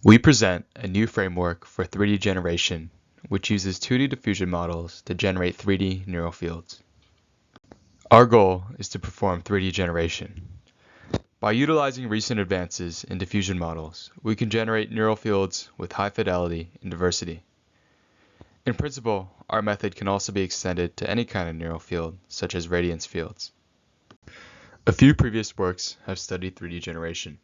We present a new framework for 3D generation, which uses 2D diffusion models to generate 3D neural fields. Our goal is to perform 3D generation. By utilizing recent advances in diffusion models, we can generate neural fields with high fidelity and diversity. In principle, our method can also be extended to any kind of neural field, such as radiance fields. A few previous works have studied 3D generation.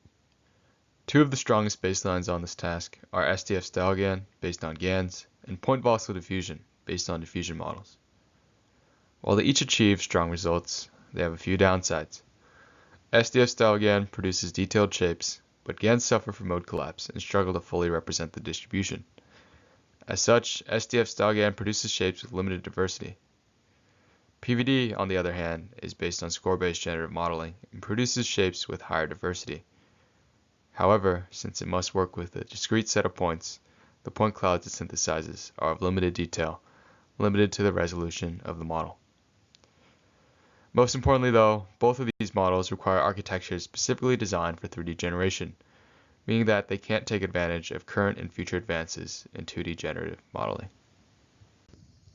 Two of the strongest baselines on this task are SDF-style GAN, based on GANs, and point voxel diffusion, based on diffusion models. While they each achieve strong results, they have a few downsides. SDF-style GAN produces detailed shapes, but GANs suffer from mode collapse and struggle to fully represent the distribution. As such, SDF-style GAN produces shapes with limited diversity. PVD, on the other hand, is based on score-based generative modeling and produces shapes with higher diversity. However, since it must work with a discrete set of points, the point clouds it synthesizes are of limited detail, limited to the resolution of the model. Most importantly though, both of these models require architectures specifically designed for 3D generation, meaning that they can't take advantage of current and future advances in 2D generative modeling.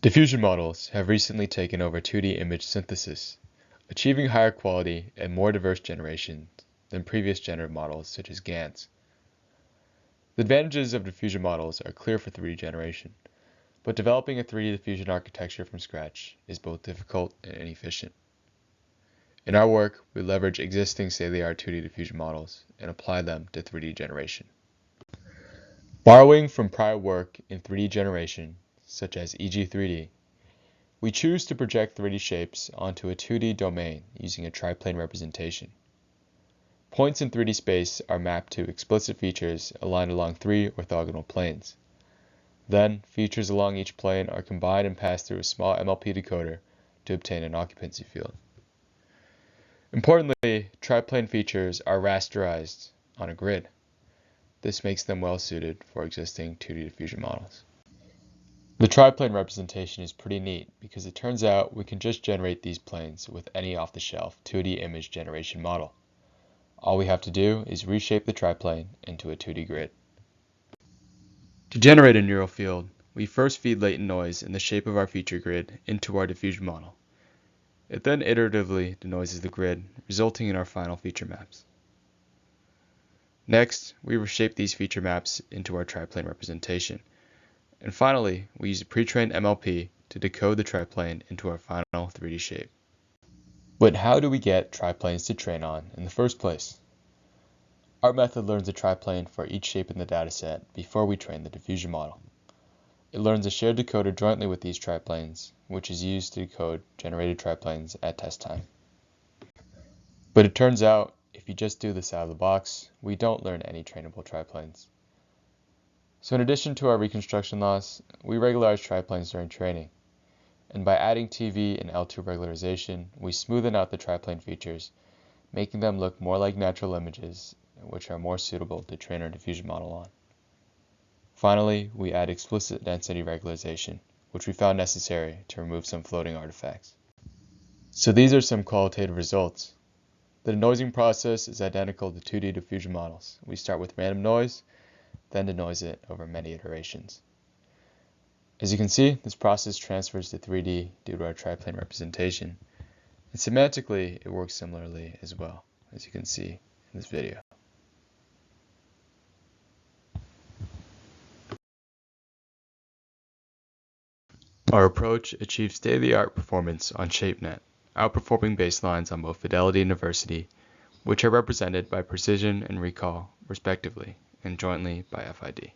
Diffusion models have recently taken over 2D image synthesis, achieving higher quality and more diverse generations than previous generative models such as GANs. The advantages of diffusion models are clear for 3D generation, but developing a 3D diffusion architecture from scratch is both difficult and inefficient. In our work, we leverage existing state-of-the-art 2D diffusion models and apply them to 3D generation. Borrowing from prior work in 3D generation, such as EG3D, we choose to project 3D shapes onto a 2D domain using a triplane representation. Points in 3D space are mapped to explicit features aligned along 3 orthogonal planes. Then, features along each plane are combined and passed through a small MLP decoder to obtain an occupancy field. Importantly, triplane features are rasterized on a grid. This makes them well suited for existing 2D diffusion models. The triplane representation is pretty neat because it turns out we can just generate these planes with any off-the-shelf 2D image generation model. All we have to do is reshape the triplane into a 2D grid. To generate a neural field, we first feed latent noise in the shape of our feature grid into our diffusion model. It then iteratively denoises the grid, resulting in our final feature maps. Next, we reshape these feature maps into our triplane representation. And finally, we use a pre-trained MLP to decode the triplane into our final 3D shape. But how do we get triplanes to train on in the first place? Our method learns a triplane for each shape in the dataset before we train the diffusion model. It learns a shared decoder jointly with these triplanes, which is used to decode generated triplanes at test time. But it turns out, if you just do this out of the box, we don't learn any trainable triplanes. So in addition to our reconstruction loss, we regularize triplanes during training. And by adding TV and L2 regularization, we smoothen out the triplane features, making them look more like natural images, which are more suitable to train our diffusion model on. Finally, we add explicit density regularization, which we found necessary to remove some floating artifacts. So these are some qualitative results. The denoising process is identical to 2D diffusion models. We start with random noise, then denoise it over many iterations. As you can see, this process transfers to 3D due to our triplane representation. And semantically, it works similarly as well, as you can see in this video. Our approach achieves state-of-the-art performance on ShapeNet, outperforming baselines on both fidelity and diversity, which are represented by precision and recall, respectively, and jointly by FID.